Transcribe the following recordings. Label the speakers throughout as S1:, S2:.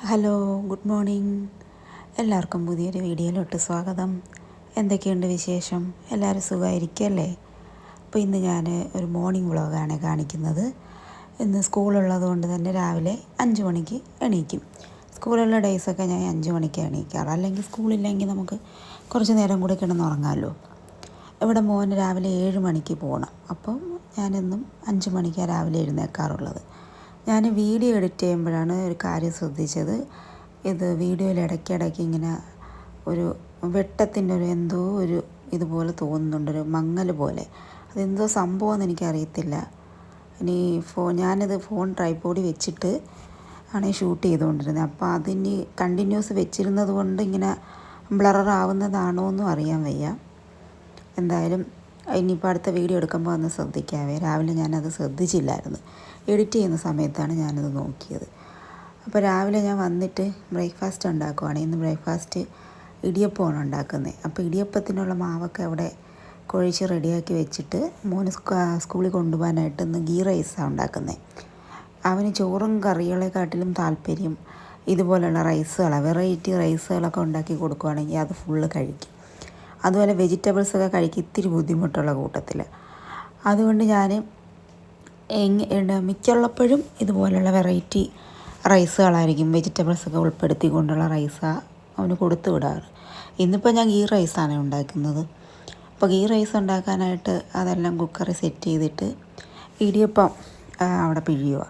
S1: Hello, good morning. എല്ലാവർക്കും പുതിയൊരു വീഡിയോയിലോട്ട് സ്വാഗതം. എന്തൊക്കെയുണ്ട് വിശേഷം? എല്ലാവരും സുഖമായിരിക്കുമല്ലേ? അപ്പോൾ ഇന്ന് ഞാൻ ഒരു മോർണിംഗ് വ്ളോഗാണ് കാണിക്കുന്നത്. ഇന്ന് സ്കൂളുള്ളത് കൊണ്ട് തന്നെ രാവിലെ 5 മണിക്ക് എണീക്കും. സ്കൂളുള്ള ഡേയ്സൊക്കെ ഞാൻ 5 മണിക്ക് എണീക്കാറ്. അല്ലെങ്കിൽ സ്കൂളില്ലെങ്കിൽ നമുക്ക് കുറച്ച് നേരം കൂടി കിടന്നുറങ്ങാമല്ലോ. ഇവിടെ മോന് രാവിലെ 7 മണിക്ക് പോകണം. അപ്പം ഞാനെന്നും 5 മണിക്കാണ് രാവിലെ എഴുന്നേൽക്കാറുള്ളത്. ഞാൻ വീഡിയോ എഡിറ്റ് ചെയ്യുമ്പോഴാണ് ഒരു കാര്യം ശ്രദ്ധിച്ചത്. ഇത് വീഡിയോയിൽ ഇടയ്ക്കിടയ്ക്ക് ഇങ്ങനെ ഒരു വെട്ടത്തിൻ്റെ എന്തോ ഒരു ഇതുപോലെ തോന്നുന്നുണ്ട്, ഒരു മങ്ങൽ പോലെ. അതെന്തോ സംഭവമെന്ന് എനിക്കറിയത്തില്ല. ഇനി ഞാനിത് ഫോൺ ട്രൈപോഡിൽ വെച്ചിട്ട് ആണ് ഷൂട്ട് ചെയ്തുകൊണ്ടിരുന്നത്. അപ്പോൾ അതിന് കണ്ടിന്യൂസ് വെച്ചിരുന്നത് കൊണ്ട് ഇങ്ങനെ ബ്ലറാവുന്നതാണോ എന്നും അറിയാൻ വയ്യ. എന്തായാലും ഇനിയിപ്പോൾ അടുത്ത വീഡിയോ എടുക്കുമ്പോൾ ഒന്ന് ശ്രദ്ധിക്കാവേ. രാവിലെ ഞാനത് ശ്രദ്ധിച്ചില്ലായിരുന്നു. എഡിറ്റ് ചെയ്യുന്ന സമയത്താണ് ഞാനത് നോക്കിയത്. അപ്പോൾ രാവിലെ ഞാൻ വന്നിട്ട് ബ്രേക്ക്ഫാസ്റ്റ് ഉണ്ടാക്കുവാണ്. ഇന്ന് ബ്രേക്ക്ഫാസ്റ്റ് ഇടിയപ്പമാണ് ഉണ്ടാക്കുന്നത്. അപ്പോൾ ഇടിയപ്പത്തിനുള്ള മാവൊക്കെ അവിടെ കുഴച്ച് റെഡിയാക്കി വെച്ചിട്ട് മോന് സ്കൂളിൽ കൊണ്ടുപോകാനായിട്ട് ഇന്ന് ഗീ റൈസാണ് ഉണ്ടാക്കുന്നത്. അവന് ചോറും കറികളെക്കാട്ടിലും താല്പര്യം ഇതുപോലെയുള്ള റൈസുകളാണ്. വെറൈറ്റി റൈസുകളൊക്കെ ഉണ്ടാക്കി കൊടുക്കുകയാണെങ്കിൽ അത് ഫുള്ള് കഴിക്കും. അതുപോലെ വെജിറ്റബിൾസൊക്കെ കഴിക്കും ഇത്തിരി ബുദ്ധിമുട്ടുള്ള കൂട്ടത്തിൽ. അതുകൊണ്ട് ഞാൻ മിക്കുള്ളപ്പോഴും ഇതുപോലുള്ള വെറൈറ്റി റൈസുകളായിരിക്കും, വെജിറ്റബിൾസൊക്കെ ഉൾപ്പെടുത്തിക്കൊണ്ടുള്ള റൈസാണ് അവന് കൊടുത്തു വിടാറ്. ഇന്നിപ്പോൾ ഞാൻ ഗീ റൈസാണ് ഉണ്ടാക്കുന്നത്. അപ്പോൾ ഗീ റൈസ് ഉണ്ടാക്കാനായിട്ട് അതെല്ലാം കുക്കറിൽ സെറ്റ് ചെയ്തിട്ട് ഇടിയപ്പം അവിടെ പിഴിയുക.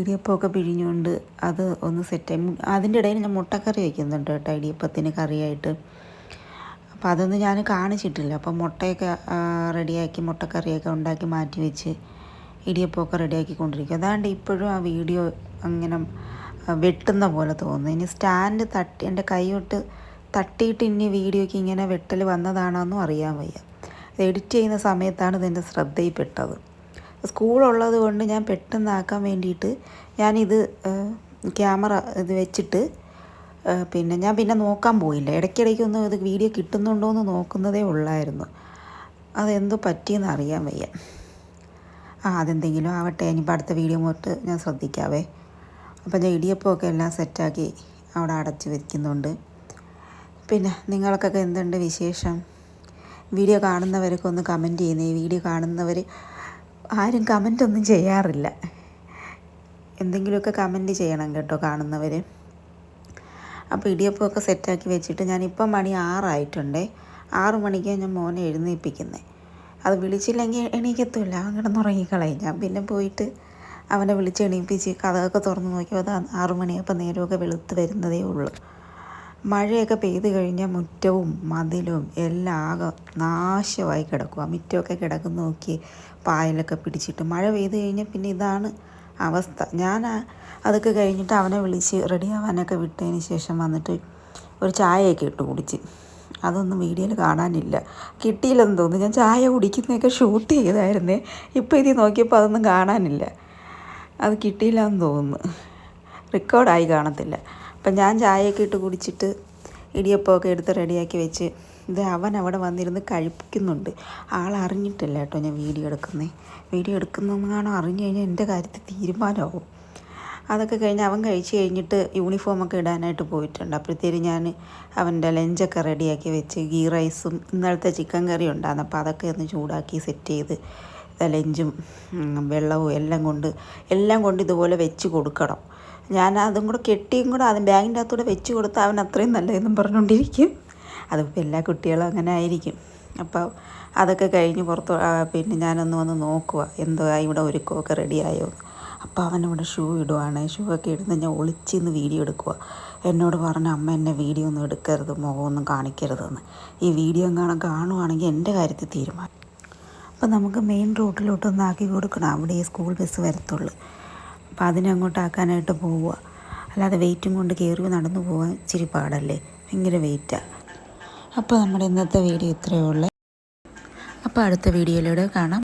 S1: ഇടിയപ്പമൊക്കെ പിഴിഞ്ഞുകൊണ്ട് അത് ഒന്ന് സെറ്റായി. അതിൻ്റെ ഇടയിൽ ഞാൻ മുട്ടക്കറി വയ്ക്കുന്നുണ്ട് കേട്ടോ, ഇടിയപ്പത്തിന് കറിയായിട്ട്. അപ്പോൾ അതൊന്നും ഞാൻ കാണിച്ചിട്ടില്ല. അപ്പോൾ മുട്ടയൊക്കെ റെഡിയാക്കി മുട്ടക്കറിയൊക്കെ ഉണ്ടാക്കി മാറ്റി വെച്ച് ഇടിയപ്പമൊക്കെ റെഡിയാക്കിക്കൊണ്ടിരിക്കും. അതാണ്ട് ഇപ്പോഴും ആ വീഡിയോ അങ്ങനെ വെട്ടുന്ന പോലെ തോന്നുന്നു. ഇനി സ്റ്റാൻഡ് എൻ്റെ കൈയോട്ട് തട്ടിയിട്ട് ഇനി വീഡിയോയ്ക്ക് ഇങ്ങനെ വെട്ടൽ വന്നതാണോന്നും അറിയാൻ വയ്യ. ഇത് എഡിറ്റ് ചെയ്യുന്ന സമയത്താണ് ഇതെൻ്റെ ശ്രദ്ധയിൽപ്പെട്ടത്. സ്കൂളുള്ളത് കൊണ്ട് ഞാൻ പെട്ടെന്നാക്കാൻ വേണ്ടിയിട്ട് ഞാനിത് ക്യാമറ ഇത് വെച്ചിട്ട് ഞാൻ നോക്കാൻ പോയില്ല. ഇടയ്ക്കിടയ്ക്കൊന്ന് ഇത് വീഡിയോ കിട്ടുന്നുണ്ടോ എന്ന് നോക്കുന്നതേ ഉള്ളായിരുന്നു. അതെന്തോ പറ്റിയെന്ന് അറിയാൻ വയ്യ. അതെന്തെങ്കിലും ആവട്ടെ, ഇനിയിപ്പോൾ അടുത്ത വീഡിയോ തൊട്ട് ഞാൻ ശ്രദ്ധിക്കാവേ. അപ്പോൾ ഞാൻ ഇടിയപ്പമൊക്കെ എല്ലാം സെറ്റാക്കി അവിടെ അടച്ച് വയ്ക്കുന്നുണ്ട്. പിന്നെ നിങ്ങൾക്കൊക്കെ എന്തുണ്ട് വിശേഷം? വീഡിയോ കാണുന്നവരൊക്കെ ഒന്ന് കമൻറ്റ് ചെയ്യുന്നേ. ഈ വീഡിയോ കാണുന്നവർ ആരും കമൻറ്റൊന്നും ചെയ്യാറില്ല. എന്തെങ്കിലുമൊക്കെ കമൻറ്റ് ചെയ്യണം കേട്ടോ കാണുന്നവർ. അപ്പോൾ ഇടിയപ്പമൊക്കെ സെറ്റാക്കി വെച്ചിട്ട് ഞാനിപ്പം മണി 6 ആയിട്ടുണ്ട്. 6 മണിക്കാണ് ഞാൻ മോനെ എഴുന്നേൽപ്പിക്കുന്നത്. അത് വിളിച്ചില്ലെങ്കിൽ എണീക്കത്തുമില്ല, അവൻ കിടന്നുറങ്ങിക്കളയും. ഞാൻ പിന്നെ പോയിട്ട് അവനെ വിളിച്ച് എണീപ്പിച്ച് കഥകൊക്കെ തുറന്ന് നോക്കിയപ്പോൾ അത് 6 മണിയപ്പോൾ നേരമൊക്കെ വെളുത്ത് വരുന്നതേ ഉള്ളൂ. മഴയൊക്കെ പെയ്ത് കഴിഞ്ഞാൽ മുറ്റവും മതിലും എല്ലാം ആകെ നാശമായി കിടക്കുക. മുറ്റമൊക്കെ കിടക്കുന്ന നോക്കി പായലൊക്കെ പിടിച്ചിട്ട് മഴ പെയ്ത് കഴിഞ്ഞാൽ പിന്നെ ഇതാണ് അവസ്ഥ. ഞാൻ അതൊക്കെ കഴിഞ്ഞിട്ട് അവനെ വിളിച്ച് റെഡിയാവാനൊക്കെ വിട്ടതിന് ശേഷം വന്നിട്ട് ഒരു ചായയൊക്കെ ഇട്ട് കുടിച്ച്. അതൊന്നും വീഡിയോയിൽ കാണാനില്ല, കിട്ടിയില്ലെന്ന് തോന്നുന്നു. ഞാൻ ചായ കുടിക്കുന്നതൊക്കെ ഷൂട്ട് ചെയ്തായിരുന്നേ. ഇപ്പോൾ ഇതിൽ നോക്കിയപ്പോൾ അതൊന്നും കാണാനില്ല. അത് കിട്ടിയില്ലെന്ന് തോന്നുന്നു, റെക്കോർഡായി കാണത്തില്ല. അപ്പം ഞാൻ ചായയൊക്കെ ഇട്ട് കുടിച്ചിട്ട് ഇടിയപ്പമൊക്കെ എടുത്ത് റെഡിയാക്കി വെച്ച് ഇത് അവൻ അവിടെ വന്നിരുന്ന് കഴിപ്പിക്കുന്നുണ്ട്. ആളറിഞ്ഞിട്ടില്ല കേട്ടോ ഞാൻ വീഡിയോ എടുക്കുന്നത്. വീഡിയോ എടുക്കുന്നതെന്നാണോ അറിഞ്ഞു കഴിഞ്ഞാൽ എൻ്റെ കാര്യത്തിൽ തീരുമാനമാവും. അതൊക്കെ കഴിഞ്ഞ് അവൻ കഴിച്ച് കഴിഞ്ഞിട്ട് യൂണിഫോമൊക്കെ ഇടാനായിട്ട് പോയിട്ടുണ്ട്. അപ്പോഴത്തേക്കും ഞാൻ അവൻ്റെ ലഞ്ചൊക്കെ റെഡിയാക്കി വെച്ച് ഗീ റൈസും ഇന്നലത്തെ ചിക്കൻ കറി ഉണ്ടായിരുന്നു. അപ്പോൾ അതൊക്കെ ഒന്ന് ചൂടാക്കി സെറ്റ് ചെയ്ത് ലഞ്ചും വെള്ളവും എല്ലാം കൊണ്ട് ഇതുപോലെ വെച്ച് കൊടുക്കണം. ഞാൻ അതും കൂടെ കെട്ടിയും കൂടെ അത് ബാഗിൻ്റെ അകത്തൂടെ വെച്ച് കൊടുത്താൽ അവൻ അത്രയും നല്ലതെന്നും പറഞ്ഞുകൊണ്ടിരിക്കും. അതിപ്പോൾ എല്ലാ കുട്ടികളും അങ്ങനെ ആയിരിക്കും. അപ്പോൾ അതൊക്കെ കഴിഞ്ഞ് പിന്നെ ഞാനൊന്ന് വന്ന് നോക്കുക എന്തോ ഇവിടെ ഒരുക്കമൊക്കെ റെഡിയായോ. അപ്പോൾ അവനിവിടെ ഷൂ ഇടുവാണ്. ഷൂ ഒക്കെ ഇടുന്ന ഞാൻ ഒളിച്ചിന്ന് വീഡിയോ എടുക്കുക. എന്നോട് പറഞ്ഞ അമ്മ എന്നെ വീഡിയോ ഒന്നും എടുക്കരുത്, മുഖമൊന്നും കാണിക്കരുതെന്ന്. ഈ വീഡിയോ എങ്ങാനും കാണുവാണെങ്കിൽ എൻ്റെ കാര്യത്തിൽ തീരുമാനം. അപ്പോൾ നമുക്ക് മെയിൻ റോഡിലോട്ടൊന്ന് ആക്കി കൊടുക്കണം. അവിടെ ഈ സ്കൂൾ ബസ് വരത്തുള്ളൂ. അപ്പോൾ അതിനങ്ങോട്ടാക്കാനായിട്ട് പോവുക. അല്ലാതെ വെയിറ്റും കൊണ്ട് കയറി നടന്നു പോകാൻ ഇച്ചിരി പാടല്ലേ, ഭയങ്കര വെയിറ്റാണ്. അപ്പോൾ നമ്മുടെ ഇന്നത്തെ വീഡിയോ ഇത്രയേ ഉള്ളൂ. അപ്പോൾ അടുത്ത വീഡിയോയിലൂടെ കാണാം.